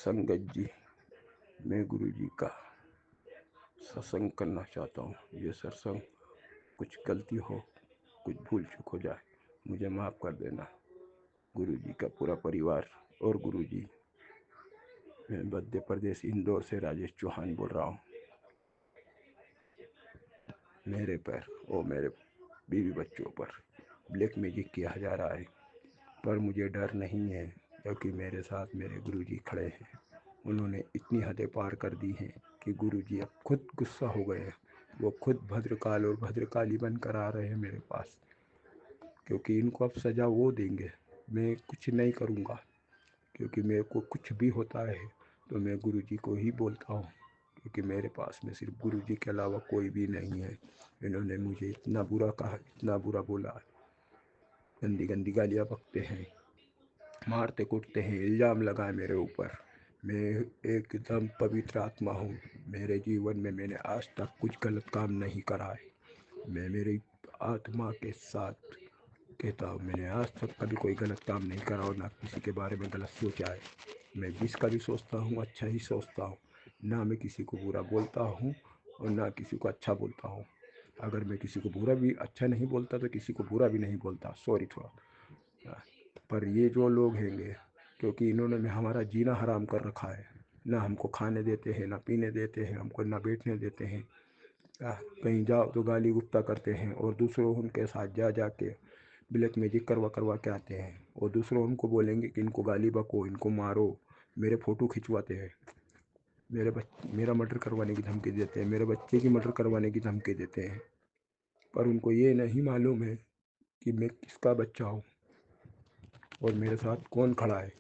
संगत जी, मैं गुरु जी का सत्संग करना चाहता हूँ। ये सत्संग कुछ गलती हो, कुछ भूल चूक हो जाए, मुझे माफ़ कर देना। गुरु जी का पूरा परिवार और गुरु जी। मैं मध्य प्रदेश इंदौर से राजेश चौहान बोल रहा हूँ। मेरे पर और मेरे बीवी बच्चों पर ब्लैक मैजिक किया जा रहा है, पर मुझे डर नहीं है, क्योंकि मेरे साथ मेरे गुरु जी खड़े हैं। उन्होंने इतनी हदें पार कर दी हैं कि गुरु जी अब खुद गुस्सा हो गए हैं। वो खुद भद्रकाल और भद्रकाली बन कर आ रहे हैं मेरे पास, क्योंकि इनको अब सज़ा वो देंगे। मैं कुछ नहीं करूँगा, क्योंकि मेरे को कुछ भी होता है तो मैं गुरु जी को ही बोलता हूँ, क्योंकि मेरे पास में सिर्फ गुरु जी के अलावा कोई भी नहीं है। इन्होंने मुझे इतना बुरा कहा, इतना बुरा बोला, गंदी गंदी गालियाँ बकते हैं, मारते कूटते हैं, इल्ज़ाम लगाए मेरे ऊपर। मैं एकदम पवित्र आत्मा हूँ। मेरे जीवन में मैंने आज तक कुछ गलत काम नहीं करा है। मैं मेरी आत्मा के साथ कहता हूँ, मैंने आज तक कभी कोई गलत काम नहीं करा और ना किसी के बारे में गलत सोचा है। मैं जिसका भी सोचता हूँ अच्छा ही सोचता हूँ, ना मैं किसी को बुरा बोलता हूँ और ना किसी को अच्छा बोलता हूँ। अगर मैं किसी को बुरा भी अच्छा नहीं बोलता तो किसी को बुरा भी नहीं बोलता, सॉरी थोड़ा। पर ये जो लोग हैंगे, क्योंकि इन्होंने हमारा जीना हराम कर रखा है, ना हमको खाने देते हैं, ना पीने देते हैं, हमको ना बैठने देते हैं। कहीं जाओ तो गाली गुप्ता करते हैं, और दूसरों उनके साथ जा जा के ब्लैक मैजिक करवा करवा के आते हैं, और दूसरों उनको बोलेंगे कि इनको गाली बको, इनको मारो। मेरे फ़ोटो खिंचवाते हैं, मेरा मर्डर करवाने की धमकी देते हैं, मेरे बच्चे की मर्डर करवाने की धमकी देते हैं। पर उनको ये नहीं मालूम है कि मैं किसका बच्चा हूँ और मेरे साथ कौन खड़ा है।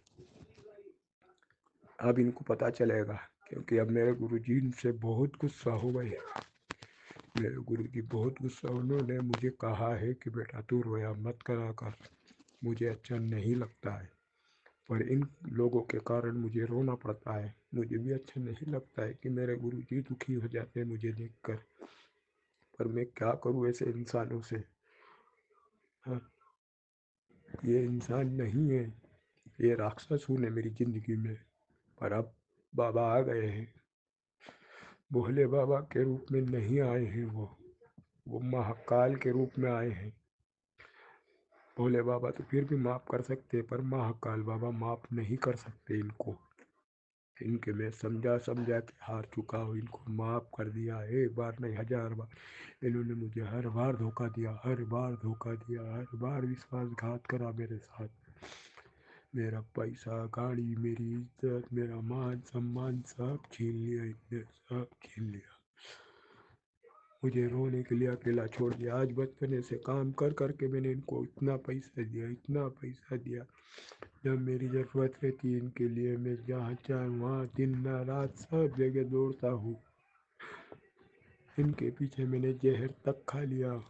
अब इनको पता चलेगा, क्योंकि अब मेरे गुरुजी इनसे बहुत गुस्सा हो गए। मेरे गुरुजी बहुत गुस्सा, उन्होंने मुझे कहा है कि बेटा तू रोया मत करा कर, मुझे अच्छा नहीं लगता है, पर इन लोगों के कारण मुझे रोना पड़ता है। मुझे भी अच्छा नहीं लगता है कि मेरे गुरुजी दुखी हो जाते हैं मुझे देखकर, पर मैं क्या करूँ ऐसे इंसानों से। हाँ, ये इंसान नहीं है, ये राक्षस हूँ मेरी ज़िंदगी में। पर अब बाबा आ गए हैं, भोले बाबा के रूप में नहीं आए हैं, वो महाकाल के रूप में आए हैं। भोले बाबा तो फिर भी माफ़ कर सकते हैं, पर महाकाल बाबा माफ़ नहीं कर सकते इनको। इनके मैं समझा समझा के हार चुका हूँ, इनको माफ़ कर दिया, एक बार नहीं 1000 बार। इन्होंने मुझे हर बार धोखा दिया, हर बार धोखा दिया, हर बार विश्वासघात करा मेरे साथ। मेरा पैसा, गाड़ी, मेरी इज्जत, मेरा मान सम्मान सब छीन लिया, इनने सब छीन लिया। मुझे रोने के लिए अकेला छोड़ दिया। आज बचपने से काम कर कर के मैंने इनको इतना पैसा दिया, इतना पैसा दिया। जब मेरी ज़रूरत रहती है इनके लिए, मैं जहाँ चाहे वहाँ दिन रात सब जगह दौड़ता हूँ। इनके पीछे मैंने जहर तक खा लिया,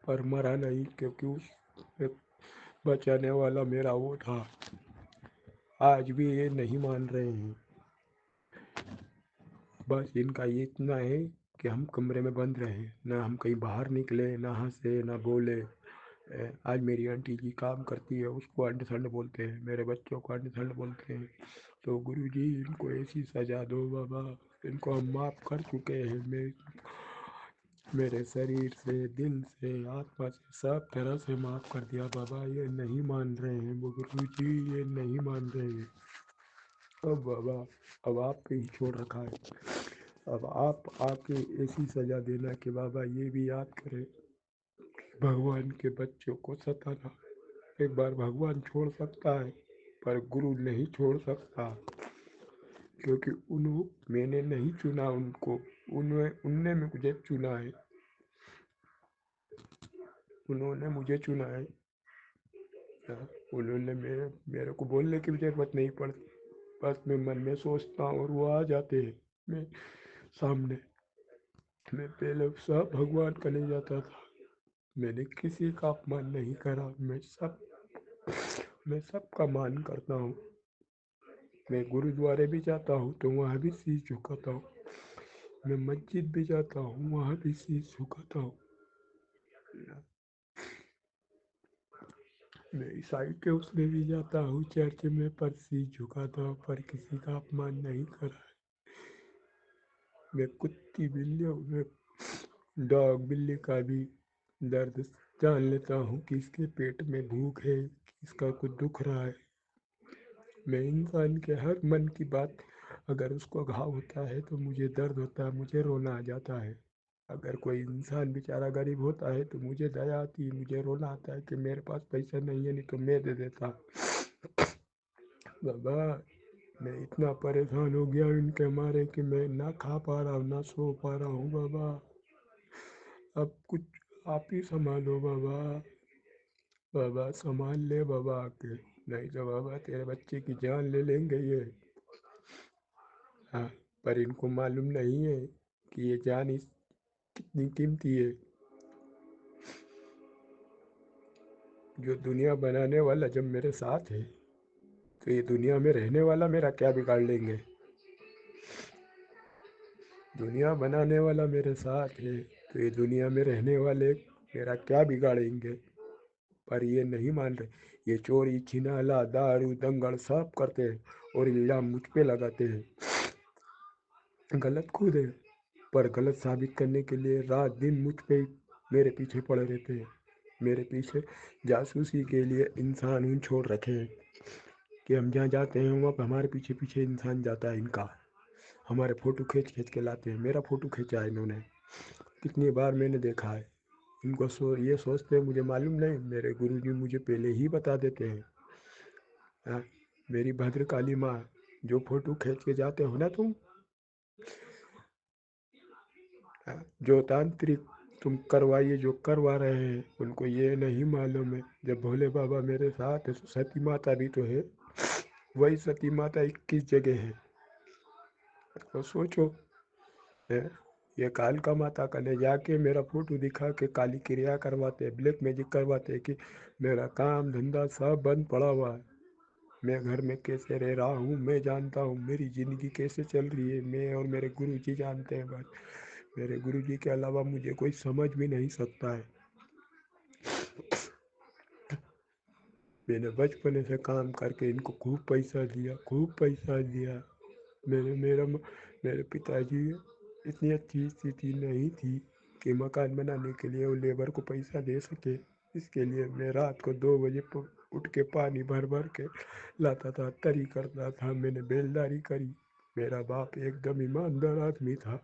पर मरा नहीं, क्योंकि उस बचाने वाला मेरा वो था। आज भी ये नहीं मान रहे हैं। बस इनका ये इतना है कि हम कमरे में बंद रहे, ना हम कहीं बाहर निकले, ना हंसे ना बोले। आज मेरी आंटी जी काम करती है, उसको अंड संड बोलते हैं, मेरे बच्चों को अंड संड बोलते हैं। तो गुरु जी इनको ऐसी सज़ा दो बाबा। इनको हम माफ़ कर चुके हैं। मेरे शरीर से, दिल से, आत्मा से, सब तरह से माफ़ कर दिया बाबा। ये नहीं मान रहे हैं वो गुरु जी, ये नहीं मान रहे हैं। अब बाबा, अब आपके ही छोड़ रखा है। अब आप आके ऐसी सज़ा देना कि बाबा ये भी याद करें, भगवान के बच्चों को सताना। एक बार भगवान छोड़ सकता है, पर गुरु नहीं छोड़ सकता, क्योंकि मैंने नहीं चुना उनको, उनने मुझे चुना है। उन्होंने मुझे चुना है। उन्होंने मेरे को बोलने की भी ज़रूरत नहीं पड़ती, बस मैं मन में सोचता हूँ और वो आ जाते हैं मैं सामने। मैं पहले सब भगवान का नहीं जाता था, मैंने किसी का अपमान नहीं करा, मैं सबका मान करता हूँ। मैं गुरुद्वारे भी जाता हूँ तो वहाँ भी शीश झुकाता हूँ, मैं मस्जिद भी जाता हूँ वहाँ भी शीश झुकाता हूँ। मैं ईसाई के उसमें भी जाता हूँ चर्च में, पर सिर झुकाता हूँ, पर किसी का अपमान नहीं करा। मैं कुत्ती बिल्लियों में डॉग बिल्ली का भी दर्द जान लेता हूँ कि इसके पेट में भूख है, कि इसका कुछ दुख रहा है। मैं इंसान के हर मन की बात, अगर उसको घाव होता है तो मुझे दर्द होता है, मुझे रोना आ जाता है। अगर कोई इंसान बेचारा गरीब होता है तो मुझे दया आती है, मुझे रोना आता है कि मेरे पास पैसा नहीं है, नहीं तो मैं दे देता। बाबा, मैं इतना परेशान हो गया इनके मारे कि मैं ना खा पा रहा हूँ ना सो पा रहा हूँ बाबा। अब कुछ आप ही संभालो बाबा। बाबा संभाल ले बाबा आके, नहीं तो बाबा तेरे बच्चे की जान ले लेंगे ये। हाँ, पर इनको मालूम नहीं है कि ये जान इस कितनी कीमती है। जो दुनिया बनाने वाला जब मेरे साथ है तो ये दुनिया में रहने वाला मेरा क्या बिगाड़ लेंगे। दुनिया बनाने वाला मेरे साथ है तो ये दुनिया में रहने वाले मेरा क्या बिगाड़ेंगे। पर ये नहीं मान रहे। ये चोरी छिनाला दारू दंगल सब करते हैं और इल्जाम मुझ पे लगाते हैं। गलत खुद है, पर गलत साबित करने के लिए रात दिन मुझ पे मेरे पीछे पड़े रहते हैं। मेरे पीछे जासूसी के लिए इंसान उन छोड़ रखे हैं कि हम जहाँ जाते हैं वहाँ पर हमारे पीछे पीछे इंसान जाता है इनका। हमारे फ़ोटो खींच खींच के लाते हैं। मेरा फ़ोटो खींचा है इन्होंने, कितनी बार मैंने देखा है। इनको ये सोचते हैं मुझे मालूम नहीं, मेरे गुरुजी मुझे पहले ही बता देते हैं। हाँ, मेरी भद्रकाली माँ, जो फ़ोटो खींच के जाते हो ना तुम, हाँ, जो तांत्रिक तुम करवाइए जो करवा रहे हैं, उनको ये नहीं मालूम है जब भोले बाबा मेरे साथ है तो सती माता भी तो है। वही सती माता 21 जगह है। तो सोचो, है, ये कालका माता का ले जाके मेरा फोटो दिखा के काली क्रिया करवाते, ब्लैक मैजिक करवाते कि मेरा काम धंधा सब बंद पड़ा हुआ है। मैं घर में कैसे रह रहा हूँ मैं जानता हूँ, मेरी ज़िंदगी कैसे चल रही है मैं और मेरे गुरुजी जानते हैं। बस मेरे गुरुजी के अलावा मुझे कोई समझ भी नहीं सकता है। मैंने बचपन से काम करके इनको खूब पैसा दिया, खूब पैसा दिया। मेरे मेरा मेरे पिताजी इतनी अच्छी स्थिति नहीं थी कि मकान बनाने के लिए वो लेबर को पैसा दे सके। इसके लिए मैं रात को 2 बजे उठ के पानी भर भर के लाता था, तरी करता था, मैंने बेलदारी करी। मेरा बाप एकदम ईमानदार आदमी था।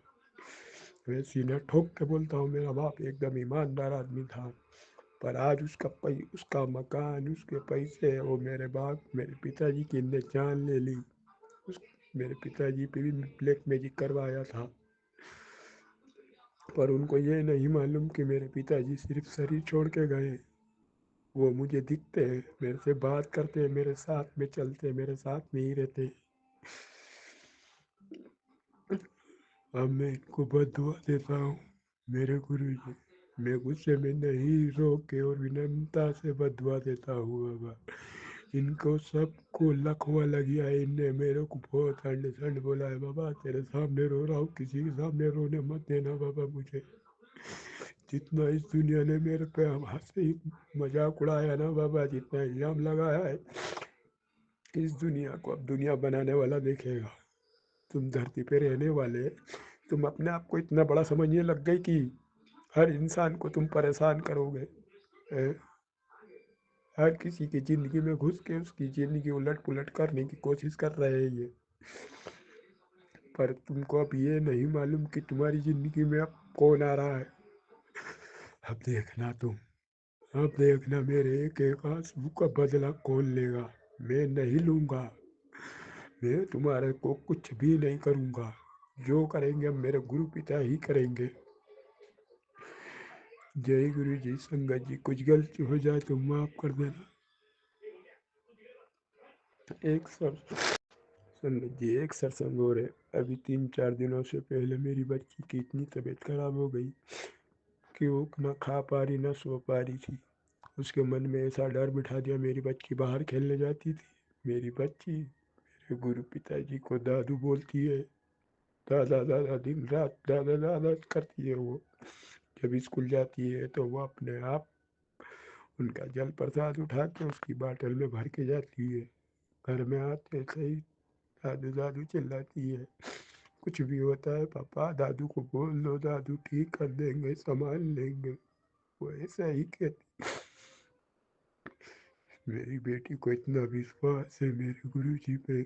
मैं सीना ठोक के बोलता हूँ, मेरा बाप एकदम ईमानदार आदमी था। पर आज उसका मकान, उसके पैसे, वो मेरे बाप मेरे पिताजी की ने जान ले ली। उस मेरे पिताजी पे भी ब्लैक मैजिक करवाया था। पर उनको ये नहीं मालूम कि मेरे पिताजी सिर्फ शरीर छोड़ के गए। वो मुझे दिखते हैं, मेरे से बात करते हैं, मेरे साथ में चलते, मेरे साथ में ही रहते। अब मैं इनको बददुआ देता हूँ। मेरे गुरुजी, मैं गुस्से में नहीं, रो के और विनम्रता से बददुआ देता हूँ बाबा। इनको सबको लकवा लग गया है, इनने मेरे को बहुत ठंड ठंड बोला है। बाबा तेरे सामने रो रहा हूँ, किसी के सामने रोने मत देना बाबा मुझे। जितना इस दुनिया ने मेरे पे हंसी मजाक उड़ाया ना बाबा, जितना इल्जाम लगाया है, इस दुनिया को अब दुनिया बनाने वाला देखेगा। तुम धरती पे रहने वाले, तुम अपने आप को इतना बड़ा समझने लग गए कि हर इंसान को तुम परेशान करोगे। हर किसी की ज़िंदगी में घुस के उसकी ज़िंदगी उलट पुलट करने की कोशिश कर रहे हैं ये। पर तुमको अब ये नहीं मालूम कि तुम्हारी ज़िंदगी में अब कौन आ रहा है। अब देखना तुम, अब देखना मेरे एक एक आंसू का बदला कौन लेगा। मैं नहीं लूँगा। मैं तुम्हारे को कुछ भी नहीं करूँगा। जो करेंगे मेरे गुरु पिता ही करेंगे। जय गुरु जी। संगत जी, कुछ गलती हो जाए तो माफ़ कर देना। एक सर संगत जी, एक सत्संग और है। अभी 3-4 दिनों से पहले मेरी बच्ची की इतनी तबीयत खराब हो गई कि वो ना खा पा रही ना सो पा रही थी। उसके मन में ऐसा डर बिठा दिया, मेरी बच्ची बाहर खेलने जाती थी। मेरी बच्ची मेरे गुरु पिताजी को दादू बोलती है, दादा दादा दिन रात दादा दादा करती है वो। जब स्कूल जाती है तो वो अपने आप उनका जल प्रसाद उठा के उसकी बाटल में भर के जाती है। घर में आते सही दादू दादू चिल्लाती है, कुछ भी होता है पापा दादू को बोल दो, दादू ठीक कर देंगे, संभाल लेंगे। वो ऐसा ही कहती। मेरी बेटी को इतना विश्वास है मेरे गुरुजी पे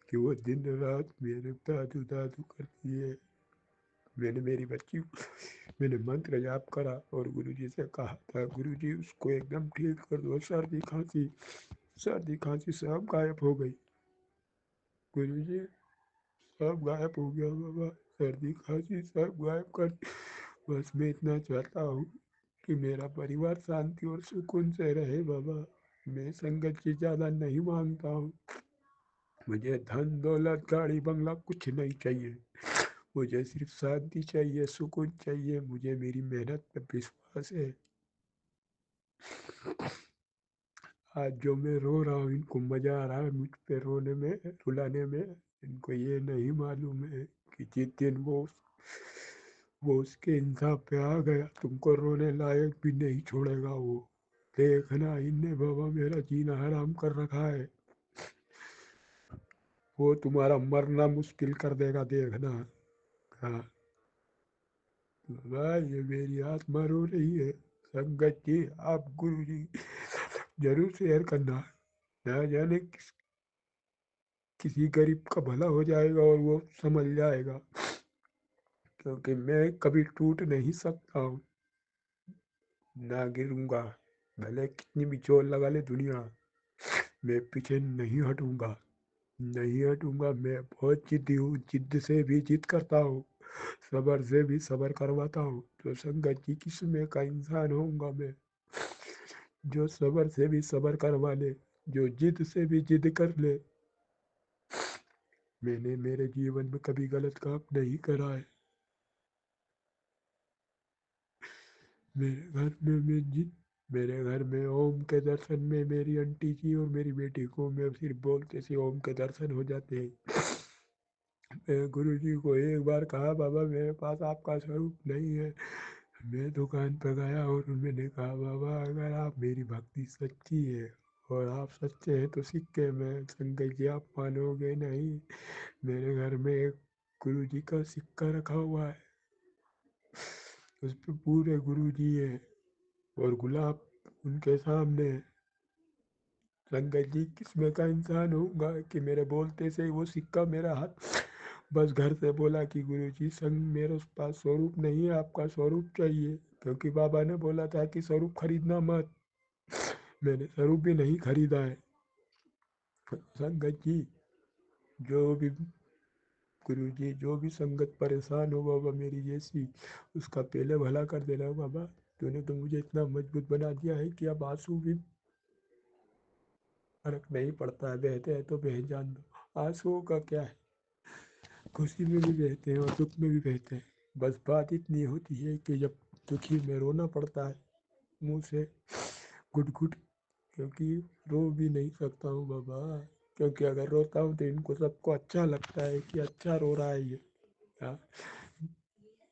कि वो दिन रात मेरे दादू दादू करती है। मैंने मंत्र जाप करा और गुरुजी से कहा था, गुरुजी उसको एकदम ठीक कर दो, सर्दी खांसी सब गायब हो गई। गुरुजी सब गायब हो गया बाबा, सर्दी खांसी सब गायब कर। बस मैं इतना चाहता हूँ कि मेरा परिवार शांति और सुकून से रहे बाबा। मैं संगत की ज़्यादा नहीं मांगता हूँ। मुझे धन दौलत गाड़ी बंगला कुछ नहीं चाहिए। मुझे सिर्फ शांति चाहिए, सुकून चाहिए। मुझे मेरी मेहनत पर विश्वास है। आज जो मैं रो रहा हूँ इनको मजा आ रहा है मुझ पे रोने में, रुलाने में। इनको ये नहीं मालूम है कि जिस दिन वो उसके इंसाफ पे आ गया तुमको रोने लायक भी नहीं छोड़ेगा वो। देखना इनने बाबा मेरा जीना हराम कर रखा है। वो तुम्हारा मरना मुश्किल कर देगा, देखना। हाँ बाबा, ये मेरी आत्मा रो रही है। संगत जी, आप गुरु जी जरूर शेयर करना। ना जाने किसी गरीब का भला हो जाएगा और वो समझ जाएगा, क्योंकि मैं कभी टूट नहीं सकता हूँ, ना गिरूंगा। भले कितनी भी जोर लगा ले दुनिया, मैं पीछे नहीं हटूंगा, नहीं हटूंगा। मैं बहुत जिद्दी हूँ, जिद से भी जिद करता हूँ, सबर से भी सबर करवाता हूँ। तो संगत जी किस्म का इंसान होऊंगा मैं, जो सबर से भी सबर करवा ले, जो जिद से भी जिद कर ले। मैंने मेरे जीवन में कभी गलत काम नहीं करा है। मेरे घर में मैं जिद मेरे घर में ओम के दर्शन में मेरी आंटी जी और मेरी बेटी को मैं सिर्फ बोलते से ओम के दर्शन हो जाते हैं। मैं गुरु जी को एक बार कहा, बाबा मेरे पास आपका स्वरूप नहीं है। मैं दुकान पर गया और मैंने कहा, बाबा अगर आप मेरी भक्ति सच्ची है और आप सच्चे हैं तो सिक्के में संगत जी आप मानोगे नहीं, मेरे घर में एक गुरु जी का सिक्का रखा हुआ है, उस पर पूरे गुरु जी है और गुलाब उनके सामने। संगत जी किस्म का इंसान होऊंगा कि मेरे बोलते से वो सिक्का मेरा हाथ बस घर से बोला कि गुरुजी संग मेरे पास स्वरूप नहीं है, आपका स्वरूप चाहिए, क्योंकि बाबा ने बोला था कि स्वरूप खरीदना मत। मैंने स्वरूप भी नहीं खरीदा है। संगत जी, जो भी गुरुजी, जो भी संगत परेशान हो बाबा मेरी जैसी, उसका पहले भला कर देना बाबा। तूने तो मुझे इतना मजबूत बना दिया है कि अब आंसू भी फर्क नहीं पड़ता है, बहते हैं तो बह जान दो। आंसुओं का क्या है, खुशी में भी बहते हैं और दुख में भी बहते हैं। बस बात इतनी होती है कि जब दुखी में रोना पड़ता है मुंह से घुट घुट, क्योंकि रो भी नहीं सकता हूँ बाबा, क्योंकि अगर रोता हूँ तो इनको सबको अच्छा लगता है कि अच्छा रो रहा है ये। हाँ,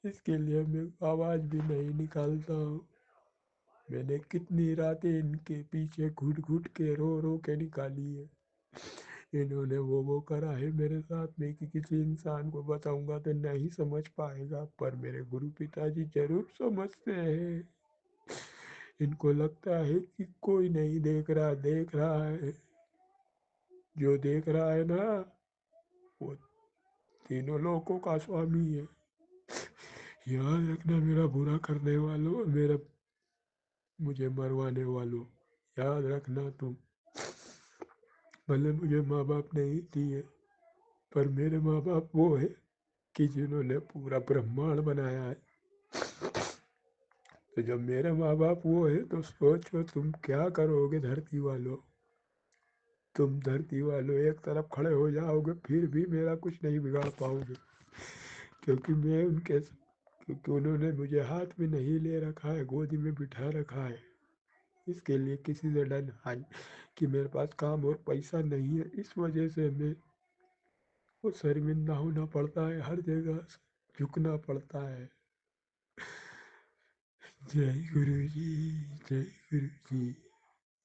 इसके लिए मैं आवाज़ भी नहीं निकालता हूँ। मैंने कितनी रातें इनके पीछे घुट घुट के रो रो के निकाली है। इन्होंने वो करा है मेरे साथ में कि किसी इंसान को बताऊंगा तो नहीं समझ पाएगा, पर मेरे गुरु पिताजी जरूर समझते हैं। इनको लगता है कि कोई नहीं देख रहा, देख रहा है। जो देख रहा है ना, वो तीनों लोगों का स्वामी है। याद रखना मेरा बुरा करने वालों, मेरा मुझे मरवाने वालों, याद रखना तुम। भले मुझे माँ बाप नहीं दिए, पर मेरे माँ बाप वो है कि जिन्होंने पूरा ब्रह्मांड बनाया है। तो जब मेरे माँ बाप वो है तो सोचो तुम क्या करोगे धरती वालों। तुम धरती वालों एक तरफ खड़े हो जाओगे फिर भी मेरा कुछ नहीं बिगाड़ पाओगे, क्योंकि मैं क्योंकि उन्होंने मुझे हाथ में नहीं ले रखा है, गोदी में बिठा रखा है। इसके लिए किसी से डर नहीं कि मेरे पास काम और पैसा नहीं है, इस वजह से मैं वो शर्मिंदा होना पड़ता है, हर जगह झुकना पड़ता है। जय गुरु जी, जय गुरु जी।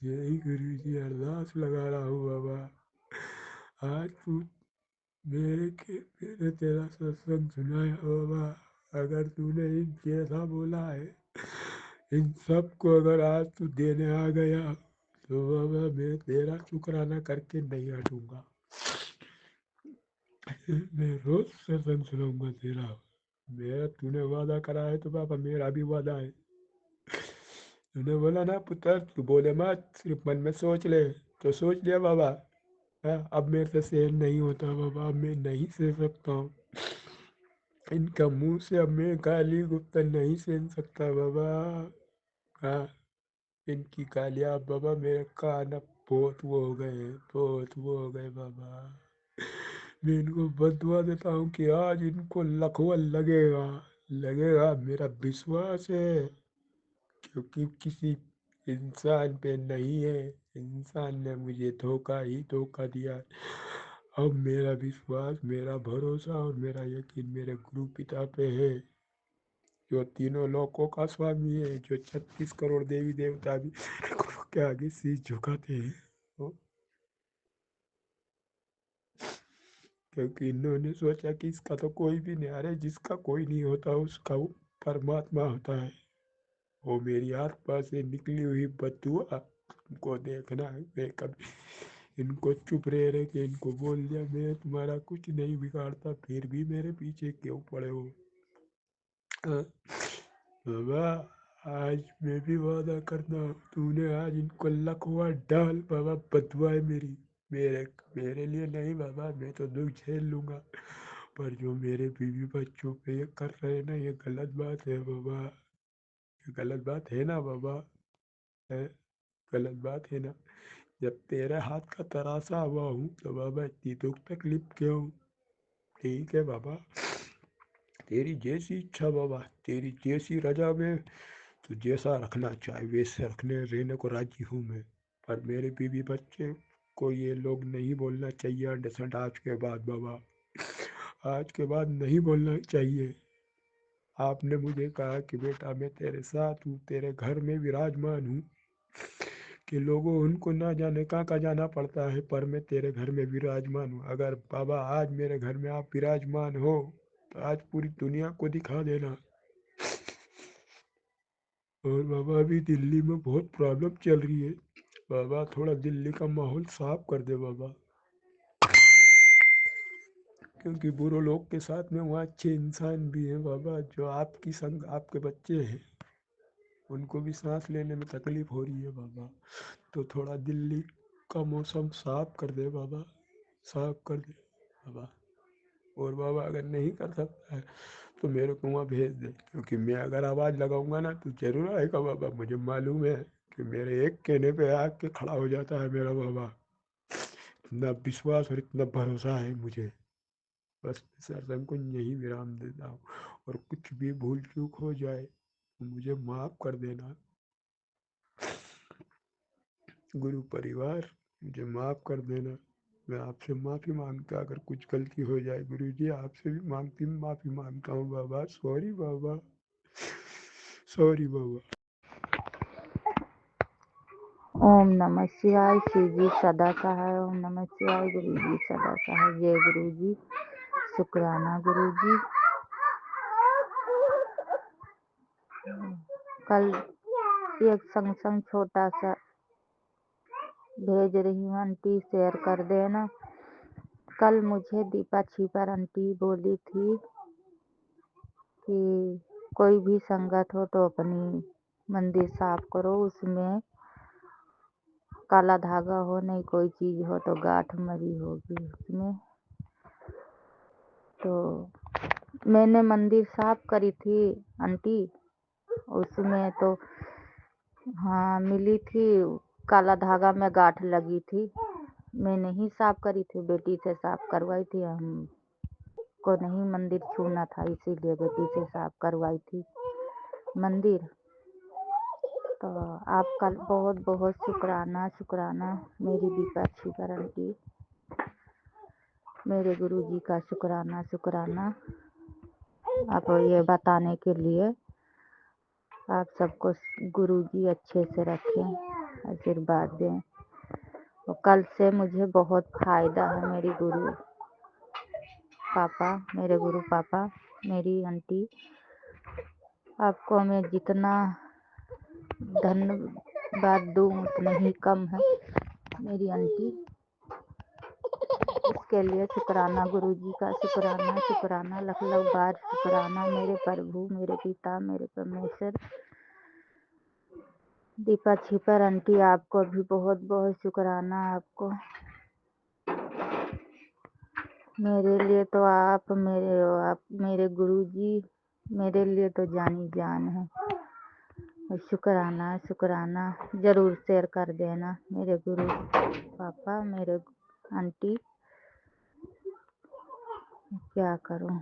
यही गुरु जी अरदास लगा रहा हूँ बाबा। आज तू मैंने तेरा सत्संग सुना है बाबा। अगर तूने इन जैसा बोला है, इन सब को अगर आज तू देने आ गया तो बाबा मैं तेरा शुक्राना करके नहीं हटूंगा। मैं रोज सत्संग सुनाऊंगा तेरा। मेरा तूने वादा करा है तो बाबा मेरा भी वादा है। तूने बोला ना पुत्र, तू बोले मत, सिर्फ मन में सोच ले, तो सोच लिया बाबा। हाँ, अब मेरे से सहन नहीं होता बाबा, अब मैं नहीं सह सकता हूँ। इनका मुंह से अब मैं गाली गुप्ता नहीं सहन सकता बाबा। हाँ, इनकी गालियाँ बाबा मेरे कान अब बहुत वो हो गए हैं, बहुत वो हो गए बाबा। मैं इनको बदुआ देता हूँ कि आज इनको लकवा लगेगा, लगेगा। मेरा विश्वास है, क्योंकि किसी इंसान पे नहीं है, इंसान ने मुझे धोखा ही धोखा दिया है। अब मेरा विश्वास, मेरा भरोसा और मेरा यकीन मेरे गुरु पिता पे है, जो तीनों लोकों का स्वामी है, जो 36 करोड़ देवी देवता भी मेरे गुरु के आगे शीश झुकाते हैं। क्योंकि इन्होंने सोचा कि इसका तो कोई भी नहीं, अरे जिसका कोई नहीं होता उसका वो परमात्मा होता है। वो मेरी आत्मा से निकली हुई बदुआ को देखना है। मैं कभी इनको चुप रह के इनको बोल दिया मैं तुम्हारा कुछ नहीं बिगाड़ता, फिर भी मेरे पीछे क्यों पड़े हो। हाँ, बाबा आज मैं भी वादा करता हूँ, तूने आज इनको लकवा डाल बाबा, बदुआ है मेरी। मेरे मेरे लिए नहीं बाबा, मैं तो दुख झेल लूंगा, पर जो मेरे बीवी बच्चों पे ये कर रहे हैं ना, ये गलत बात है बाबा। ये गलत बात है ना बाबा, है गलत बात है ना। जब तेरे हाथ का तरासा हुआ हूँ तो बाबा इतनी दुख तकलीफ क्यों। ठीक है बाबा, तेरी जैसी इच्छा बाबा, तेरी जैसी रजा में तो जैसा रखना चाहे वैसे रखने रहने को राजी हूँ मैं। पर मेरे बीवी बच्चे को ये लोग नहीं बोलना चाहिए अंडरस्टैंड आज के बाद बाबा। आज के बाद नहीं बोलना चाहिए। आपने मुझे कहा कि बेटा मैं तेरे साथ हूँ, तेरे घर में विराजमान हूँ, कि लोगों उनको ना जाने कहाँ कहाँ जाना पड़ता है, पर मैं तेरे घर में विराजमान हूँ। अगर बाबा आज मेरे घर में आप विराजमान हो तो आज पूरी दुनिया को दिखा देना। और बाबा अभी दिल्ली में बहुत प्रॉब्लम चल रही है बाबा, थोड़ा दिल्ली का माहौल साफ कर दे बाबा, क्योंकि बुरे लोग के साथ में वहाँ अच्छे इंसान भी हैं बाबा, जो आपकी संग आपके बच्चे हैं, उनको भी सांस लेने में तकलीफ हो रही है बाबा। तो थोड़ा दिल्ली का मौसम साफ कर दे बाबा, साफ कर दे बाबा। और बाबा अगर नहीं कर सकता है तो मेरे को वहाँ भेज दे, क्योंकि मैं अगर आवाज़ लगाऊंगा ना तो जरूर आएगा बाबा। मुझे मालूम है कि मेरे एक कहने पे आके खड़ा हो जाता है मेरा बाबा। इतना विश्वास और इतना भरोसा है मुझे। बस सत्संग को यही विराम देता हूँ, और कुछ भी भूल चूक हो जाए तो मुझे माफ़ कर देना। गुरु परिवार मुझे माफ़ कर देना। मैं आपसे माफ़ी मांगता, अगर कुछ गलती हो जाए गुरु जी आपसे भी माफ़ी मांगता हूँ बाबा। सॉरी बाबा, सॉरी बाबा। ओम नमः शिवाय। शिव जी सदा सहाय। ओम नमः शिवाय। गुरु जी सदा सहाय। जय गुरु जी। शुक्राना गुरु जी। कल एक संग छोटा सा भेज रही हूँ, आंटी शेयर कर देना। कल मुझे दीपा छिपर आंटी बोली थी कि कोई भी संगत हो तो अपनी मंदिर साफ करो, उसमें काला धागा हो, नहीं कोई चीज हो तो गांठ मरी होगी उसमें। तो मैंने मंदिर साफ करी थी आंटी, उसमें तो हाँ मिली थी, काला धागा में गांठ लगी थी। मैं नहीं साफ करी थी, बेटी से साफ करवाई थी। हम को नहीं मंदिर छूना था, इसीलिए बेटी से साफ करवाई थी मंदिर। तो आपका बहुत बहुत शुक्राना, शुक्राना मेरी दीपा छिकर आंटी, मेरे गुरुजी का शुक्राना, शुक्राना आप ये बताने के लिए। आप सबको गुरुजी अच्छे से रखें। आशीर्वाद दें। और कल से मुझे बहुत फ़ायदा है। मेरे गुरु पापा, मेरी आंटी, आपको मैं जितना धन्यवाद दूँ उतना ही कम है। मेरी आंटी, इसके लिए शुक्राना गुरुजी का, शुक्राना लख लख बार शुक्राना मेरे प्रभु, मेरे पिता, मेरे परमेश्वर। दीपा छिपर आंटी, आपको भी बहुत बहुत शुक्राना। आपको मेरे लिए तो आप मेरे गुरुजी मेरे लिए तो जानी जान है। और शुक्राना ज़रूर शेयर कर देना मेरे गुरु पापा, मेरे आंटी। क्या करूं।